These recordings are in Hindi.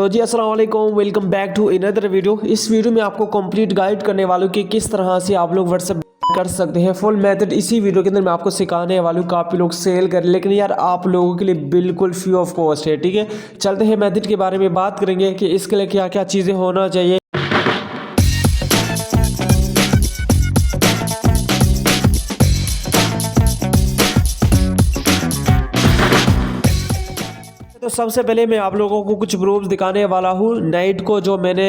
तो जी अस्सलाम वालेकुम, welcome back to another video. इस वीडियो में आपको कंप्लीट गाइड करने वालों कि किस तरह से आप लोग व्हाट्सएप कर सकते हैं। फुल मेथड इसी वीडियो के अंदर मैं आपको सिखाने वाला हूँ। काफ़ी लोग सेल कर, लेकिन यार आप लोगों के लिए बिल्कुल फ्री ऑफ कॉस्ट है। ठीक है, चलते हैं मेथड के बारे में बात करेंगे कि इसके लिए क्या क्या चीज़ें होना चाहिए। तो सबसे पहले मैं आप लोगों को कुछ प्रूफ्स दिखाने वाला हूँ। नाइट को जो मैंने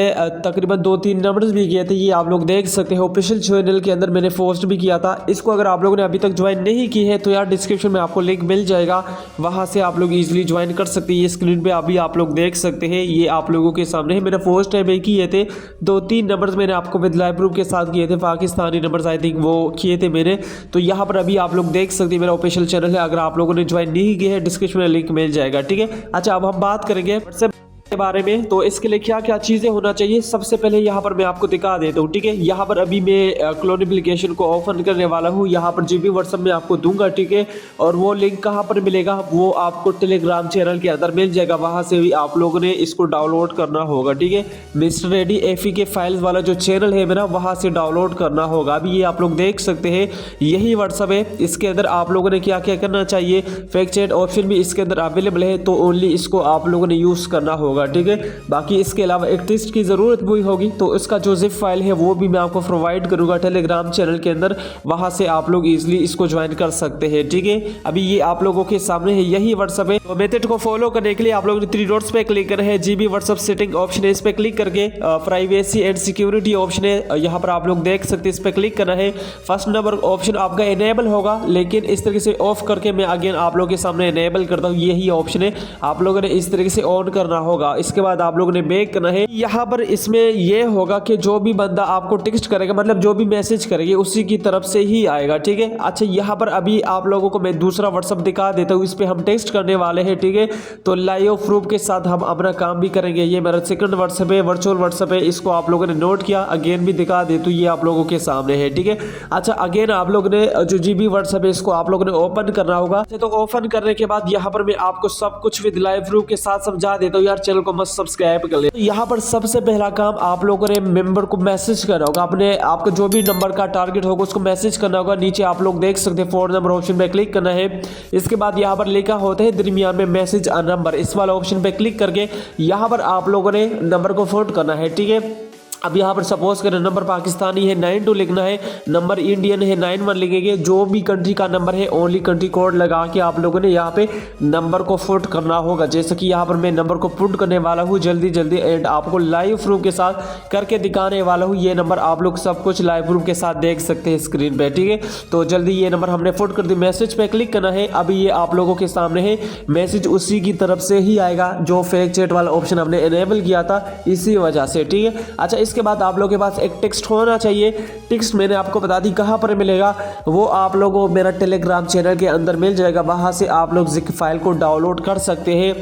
तकरीबन 2-3 नंबर्स भी किए थे, ये आप लोग देख सकते हैं। ऑफिशियल चैनल के अंदर मैंने पोस्ट भी किया था। इसको अगर आप लोगों ने अभी तक ज्वाइन नहीं की है तो यार डिस्क्रिप्शन में आपको लिंक मिल जाएगा, वहाँ से आप लोग ईजिली ज्वाइन कर सकते हैं। ये स्क्रीन पर अभी आप लोग देख सकते हैं, ये आप लोगों के सामने है। मैंने फर्स्ट टाइम किए थे 2-3 नंबर्स मैंने आपको विद लाइव प्रूफ के साथ किए थे, पाकिस्तानी नंबर्स आई थिंक वो किए थे मैंने। तो यहाँ पर अभी आप लोग देख सकते हैं मेरा ऑफिशियल चैनल है। अगर आप लोगों ने ज्वाइन नहीं किया है डिस्क्रिप्शन में लिंक मिल जाएगा। ठीक है, अच्छा अब हम बात करेंगे व्हाट्सएप के बारे में। तो इसके लिए क्या क्या चीजें होना चाहिए, सबसे पहले यहाँ पर मैं आपको दिखा देता हूँ। ठीक है, यहाँ पर अभी मैं क्लोन एप्लीकेशन को ओपन करने वाला हूँ। यहाँ पर जीबी व्हाट्सएप में आपको दूंगा। ठीक है, और वो लिंक कहाँ पर मिलेगा, वो आपको टेलीग्राम चैनल के अंदर मिल जाएगा, वहां से भी आप लोगों ने इसको डाउनलोड करना होगा। ठीक है, मिस्टर रेडी एफी के फाइल्स वाला जो चैनल है मेरा, वहां से डाउनलोड करना होगा। अभी ये आप लोग देख सकते हैं, यही व्हाट्सएप है। इसके अंदर आप लोगों ने क्या क्या करना चाहिए, फेक चैट ऑप्शन भी इसके अंदर अवेलेबल है, तो ओनली इसको आप लोगों ने यूज करना होगा। ठीक है, बाकी इसके अलावा एक टेस्ट की ज़रूरत भी होगी, तो इसका जो जिप फाइल है वो भी मैं आपको प्रोवाइड करूंगा टेलीग्राम चैनल के अंदर, वहां से आप लोग इजीली इसको ज्वाइन कर सकते हैं। ठीक है, अभी ये आप लोगों के सामने है, यही व्हाट्सएप है। तो मेथड को फॉलो करने के लिए आप लोगों ने 3 डॉट्स पे क्लिक करना है। जीबी व्हाट्सएप सेटिंग ऑप्शन है, इस पर क्लिक करके प्राइवेसी एंड सिक्योरिटी ऑप्शन है, यहाँ पर आप लोग देख सकते हैं, इस पर क्लिक करना है। फर्स्ट नंबर ऑप्शन आपका इनेबल होगा, लेकिन इस तरीके से ऑफ करके मैं अगेन आप लोगों के सामने इनेबल करता हूँ। यही ऑप्शन है, आप लोगों ने इस तरीके से ऑन करना होगा। इसके बाद आप लोगों ने बैक करना है। यहाँ पर इसमें यह होगा कि जो भी बंदा आपको टेक्स्ट करेगा, मतलब जो भी मैसेज करेगी उसी की तरफ से ही आएगा। ठीक है, अच्छा यहाँ पर अभी आप लोगों को मैं दूसरा व्हाट्सएप दिखा देता हूँ, इस पर हम टेक्स्ट करने वाले हैं। ठीक है, तो लाइव प्रूफ के साथ हम अपना काम भी करेंगे। ये मेरा सेकंड व्हाट्सएप है, वर्चुअल व्हाट्सएप है, इसको आप लोगों ने नोट किया, अगेन भी दिखा दे तो ये आप लोगों के सामने है। ठीक है, अच्छा अगेन आप लोगों ने जो जीबी व्हाट्सएप है इसको आप लोगों ने ओपन करना होगा। तो ओपन करने के बाद यहाँ पर मैं आपको सब कुछ विद लाइव प्रूफ के साथ समझा देता हूँ। यार चैनल को मस्त सब्सक्राइब कर ले। यहाँ पर सबसे पहला काम आप लोगों ने मेंबर को मैसेज करना होगा। अपने आपका जो भी नंबर का टारगेट होगा उसको मैसेज करना होगा। नीचे आप लोग देख सकते हैं 4 नंबर ऑप्शन पे क्लिक करना है। इसके बाद यहाँ पर लिखा होता है दरमियान में मैसेज अ नंबर, इस वाला ऑप्शन पे क्लिक करके यहाँ पर आप लोगों ने नंबर को फोल्ड करना है। ठीक है, अब यहाँ पर सपोज करें नंबर पाकिस्तानी है 92 लिखना है, नंबर इंडियन है 91 लिखेंगे। जो भी कंट्री का नंबर है ओनली कंट्री कोड लगा के आप लोगों ने यहाँ पे नंबर को पुट करना होगा। जैसे कि यहाँ पर मैं नंबर को पुट करने वाला हूँ जल्दी जल्दी, एंड आपको लाइव प्रूफ के साथ करके दिखाने वाला हूँ। ये नंबर आप लोग सब कुछ लाइव प्रूफ के साथ देख सकते हैं स्क्रीन पे। ठीक है, तो जल्दी ये नंबर हमने पुट कर दी, मैसेज पे क्लिक करना है। अभी ये आप लोगों के सामने है, मैसेज उसी की तरफ से ही आएगा जो फेक चैट वाला ऑप्शन हमने इनेबल किया था, इसी वजह से। ठीक है, अच्छा इसके बाद आप लोगों के पास एक टेक्स्ट होना चाहिए। टेक्स्ट मैंने आपको बता दी कहां पर मिलेगा, वो आप लोगों को मेरा टेलीग्राम चैनल के अंदर मिल जाएगा, वहां से आप लोग जिप फाइल को डाउनलोड कर सकते हैं।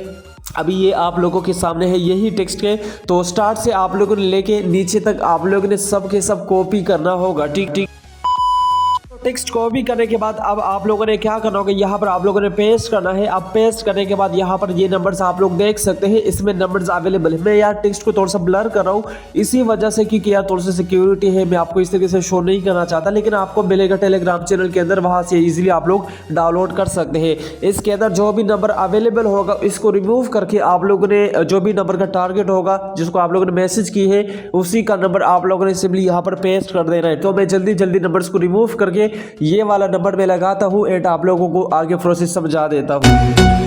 अभी ये आप लोगों के सामने है, यही टेक्स्ट है। तो स्टार्ट से आप लोगों ने लेके नीचे तक आप लोगों ने सब के सब कॉपी करना होगा। ठीक ठीक, टेक्स्ट कॉपी करने के बाद अब आप लोगों ने क्या करना होगा, यहाँ पर आप लोगों ने पेस्ट करना है। अब पेस्ट करने के बाद यहाँ पर ये नंबर्स आप लोग देख सकते हैं, इसमें नंबर्स अवेलेबल है। मैं यार टेक्स्ट को थोड़ा सा ब्लर कर रहा हूँ इसी वजह से, क्योंकि यार थोड़ी सी सिक्योरिटी है, मैं आपको इस तरीके से शो नहीं करना चाहता, लेकिन आपको मिलेगा टेलीग्राम चैनल के अंदर, वहाँ से इजीली आप लोग डाउनलोड कर सकते हैं। इसके अंदर जो भी नंबर अवेलेबल होगा इसको रिमूव करके आप लोगों ने जो भी नंबर का टारगेट होगा जिसको आप लोगों ने मैसेज की है उसी का नंबर आप लोगों ने सिंपली यहाँ पर पेस्ट कर देना है। तो मैं जल्दी जल्दी नंबर्स को रिमूव करके ये वाला नंबर में लगाता हूं एंड आप लोगों को आगे प्रोसेस समझा देता हूं।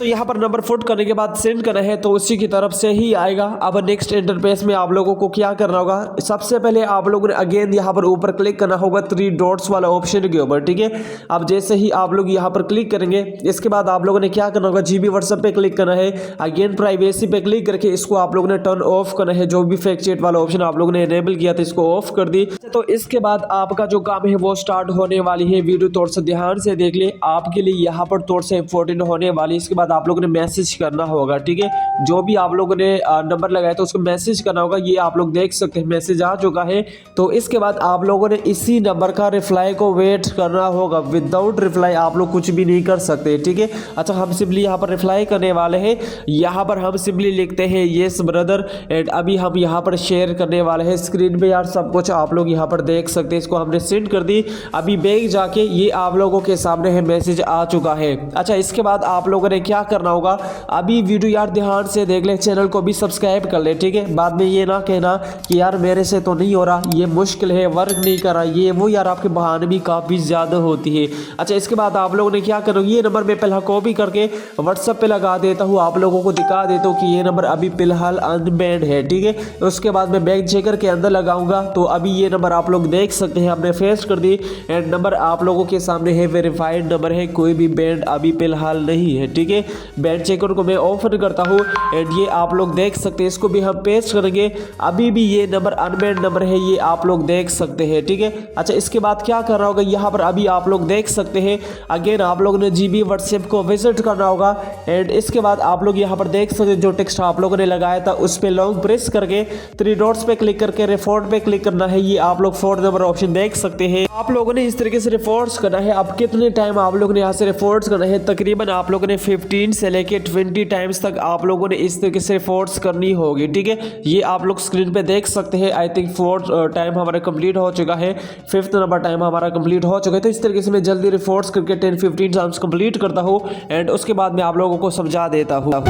यहाँ पर नंबर पुट करने के बाद सेंड करना है, तो उसी की तरफ से ही आएगा। अब नेक्स्ट इंटरफेस में आप लोगों को क्या करना होगा, सबसे पहले आप लोगों ने अगेन यहाँ पर ऊपर क्लिक करना होगा 3 डॉट्स वाला ऑप्शन के ऊपर। ठीक है, अब जैसे ही आप लोग यहाँ पर क्लिक करेंगे इसके बाद आप लोगों ने क्या करना होगा, जीबी व्हाट्सएप पे क्लिक करना है। अगेन प्राइवेसी पे क्लिक करके इसको आप लोगों ने टर्न ऑफ करना है। जो भी फेक चैट वाला ऑप्शन आप लोगों ने इनेबल किया था इसको ऑफ कर दी। तो इसके बाद आपका जो काम है वो स्टार्ट होने वाली है। वीडियो थोड़ा सा ध्यान से देख ले, आपके लिए यहाँ पर थोड़ा सा इंपॉर्टेंट होने वाली है। इसके बाद आप लोग लोगों ने मैसेज करना होगा, ठीक है। जो भी आप लोगों ने नंबर लगाया था उसको मैसेज करना होगा। ये आप लोग देख सकते हैं मैसेज आ चुका है। तो इसके बाद आप लोगों ने इसी नंबर का रिप्लाई को वेट करना होगा। विदाउट रिप्लाई आप लोग कुछ भी नहीं कर सकते, ठीक है। अच्छा, हम सिंपली यहाँ पर रिप्लाई करने वाले हैं। यहाँ पर हम सिंपली लिखते हैं येस ब्रदर, एंड अभी हम यहाँ पर शेयर करने वाले हैं। स्क्रीन पे यार सब कुछ आप लोग यहाँ पर देख सकते हैं। इसको हमने सेंड कर दी। अभी बैग जाके ये आप लोगों के सामने है मैसेज आ चुका है। अच्छा, इसके बाद आप लोगों ने क्या करना होगा, अभी वीडियो यार ध्यान से देख ले, चैनल को भी सब्सक्राइब कर ले, ठीक है। बाद में ये ना कहना कि यार मेरे से तो नहीं हो रहा, ये मुश्किल है, वर्क नहीं कर रहा, ये वो, यार आपके बहाने भी काफ़ी ज़्यादा होती है। अच्छा, इसके बाद आप लोगों ने क्या करो, ये नंबर मैं पहला कॉपी करके व्हाट्सएप पे लगा देता हूँ, आप लोगों को दिखा देता हूँ कि ये नंबर अभी फिलहाल अनबैंड है, ठीक है। उसके बाद मैं बैग चेकर के अंदर लगाऊंगा। तो अभी ये नंबर आप लोग देख सकते हैं, हमने फेस कर दी एंड नंबर आप लोगों के सामने है, वेरीफाइड नंबर है, कोई भी बैंड अभी फिलहाल नहीं है, ठीक है। बैंड चेकर को मैं ओपन करता हूँ एंड ये आप लोग देख सकते हैं, इसको भी हम पेस्ट करेंगे। अभी भी ये नंबर अनबैंड नंबर है, ये आप लोग देख सकते हैं, ठीक है। अच्छा, इसके बाद क्या करना होगा, यहाँ पर अभी आप लोग देख सकते हैं, अगेन आप लोगों ने जीबी व्हाट्सएप को विजिट करना होगा एंड इसके बाद आप लोग यहाँ पर देख सकते हैं जो टेक्स्ट आप लोगों ने लगाया था उस पर लॉन्ग प्रेस करके 3 डॉट्स पे क्लिक करके रिपोर्ट पे क्लिक करना है। ये आप लोग 4 नंबर ऑप्शन देख सकते हैं। आप लोगों ने इस तरीके से रिपोर्ट्स करना है। अब कितने टाइम आप लोगों ने यहाँ से रिपोर्ट्स करना है, तकरीबन आप लोगों ने 15 से लेके 20 टाइम्स तक आप लोगों ने इस तरीके से रिपोर्ट्स करनी होगी, ठीक है। ये आप लोग स्क्रीन पे देख सकते हैं। आई थिंक 4th टाइम हमारा कंप्लीट हो चुका है, 5th नंबर टाइम हमारा कंप्लीट हो चुका है। तो इस तरीके से मैं जल्दी रिपोर्ट्स करके 10-15 टाइम्स कंप्लीट करता हूँ एंड उसके बाद मैं आप लोगों को समझा देता हूँ।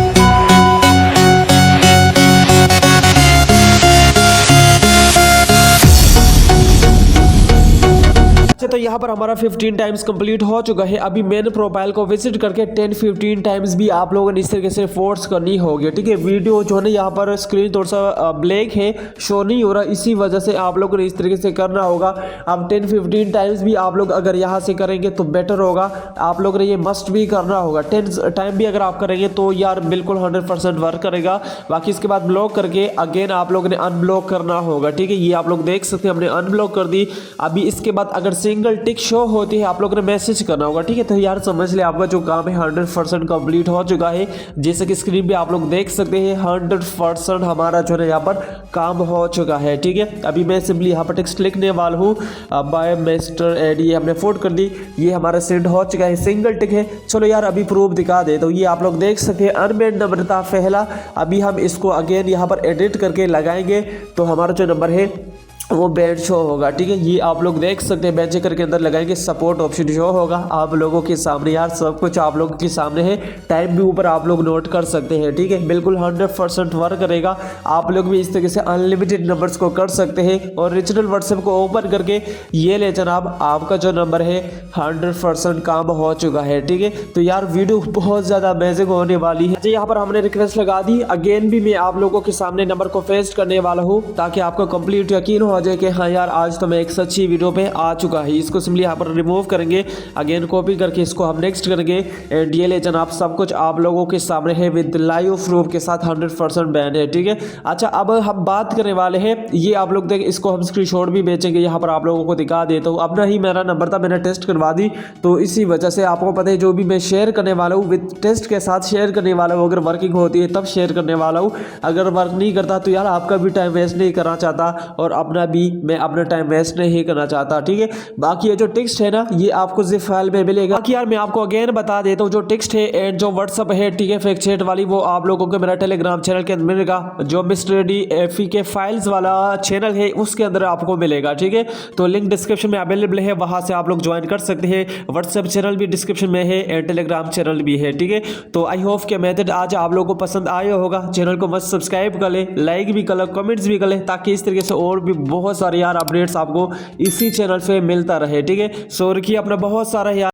तो यहाँ पर हमारा 15 टाइम्स कंप्लीट हो चुका है। अभी मेन प्रोफाइल को विजिट करके 10-15 टाइम्स भी आप लोगों ने इस तरीके से फोर्स करनी होगी, ठीक है। वीडियो जो है ना यहाँ पर स्क्रीन थोड़ा सा ब्लैक है, शो नहीं हो रहा, इसी वजह से आप लोगों ने इस तरीके से करना होगा। अब 10-15 टाइम्स भी आप लोग अगर यहाँ से करेंगे तो बेटर होगा। आप लोगों ने ये मस्ट भी करना होगा। 10 टाइम भी अगर आप करेंगे तो यार बिल्कुल 100% वर्क करेगा। बाकी इसके बाद ब्लॉक करके अगेन आप लोगों ने अनब्लॉक करना होगा, ठीक है। ये आप लोग देख सकते हैं, हमने अनब्लॉक कर दी। अभी इसके बाद अगर सिंगल टिक शो होती है आप लोगों ने मैसेज करना होगा, ठीक है। तो यार समझ ले आपका जो काम है 100% कंप्लीट हो चुका है। जैसे कि स्क्रीन पे आप लोग देख सकते हैं 100% हमारा जो है यहाँ पर काम हो चुका है, ठीक है। अभी मैं सिंपली यहाँ पर टेक्स्ट लिखने वाला हूँ, बाय मिस्टर एड, ये हमने फोल्ड कर दी, ये हमारा सेंड हो चुका है, सिंगल टिक है। चलो यार अभी प्रूफ दिखा दे। तो ये आप लोग देख सकते हैं अनबैंड नंबर था पहला। अभी हम इसको अगेन यहाँ पर एडिट करके लगाएंगे तो हमारा जो नंबर है वो बैंड शो होगा, ठीक है। ये आप लोग देख सकते हैं, बैंड चेकर के अंदर लगाएंगे, सपोर्ट ऑप्शन शो होगा आप लोगों के सामने। यार सब कुछ आप लोगों के सामने है, टाइम भी ऊपर आप लोग नोट कर सकते हैं, ठीक है। बिल्कुल 100% वर्क करेगा। आप लोग भी इस तरीके से अनलिमिटेड नंबर्स को कर सकते हैं और ओरिजिनल व्हाट्सएप को ओपन करके ये ले जनाब आपका जो नंबर है 100% काम हो चुका है, ठीक है। तो यार वीडियो बहुत ज़्यादा अमेजिंग होने वाली है। यहाँ पर हमने रिक्वेस्ट लगा दी। अगेन भी मैं आप लोगों के सामने नंबर को पेस्ट करने वाला हूँ ताकि आपको कंप्लीट यकीन हो जाए कि हाँ यार आज तो मैं एक सच्ची वीडियो पे आ चुका है। इसको सिंपली यहाँ पर रिमूव करेंगे, अगेन कॉपी करके इसको हम नेक्स्ट करेंगे एंड ये ले जनाब सब कुछ आप लोगों के सामने है विद लाइव प्रूफ के साथ 100% बैन है, ठीक है। अच्छा, अब हम बात करने वाले हैं, ये आप लोग देख, इसको हम स्क्रीनशॉट भी बेचेंगे, यहाँ पर आप लोगों को दिखा देता हूँ। अपना ही मेरा नंबर था, मैंने टेस्ट करवा दी, तो इसी वजह से आपको पता है जो भी मैं शेयर करने वाला हूँ विद टेस्ट के साथ शेयर करने वाला हूँ। अगर वर्किंग होती है तब शेयर करने वाला हूँ, अगर वर्क नहीं करता तो यार आपका भी टाइम वेस्ट नहीं करना चाहता और अपना भी मैं अपना टाइम वेस्ट नहीं करना चाहता, ठीक है। बाकी ये जो टेक्स्ट है ना ये आपको जिप फाइल में मिलेगा। बाकी यार मैं आपको अगेन बता देता हूँ, जो टेक्स्ट है एंड जो व्हाट्सअप है, ठीक है, फेक चैट वाली, वो आप लोगों को मेरा टेलीग्राम चैनल के अंदर मिलेगा। जो मिस्टर डी एफी के फाइल्स वाला चैनल है उसके अंदर आपको मिलेगा, ठीक है। तो लिंक डिस्क्रिप्शन में अवेलेबल है, वहां से आप लोग ज्वाइन कर सकते हैं। व्हाट्सएप चैनल भी डिस्क्रिप्शन में है एंड टेलीग्राम चैनल भी है, ठीक है। तो आई होप के मेथड आज आप लोगों को पसंद आया होगा। चैनल को मस्त सब्सक्राइब कर ले, लाइक भी कर ले, कमेंट्स भी कर ले, ताकि इस तरीके से और भी बहुत सारे यार अपडेट्स आपको इसी चैनल पे मिलता रहे, ठीक है। सो रखिए अपना बहुत सारा यार।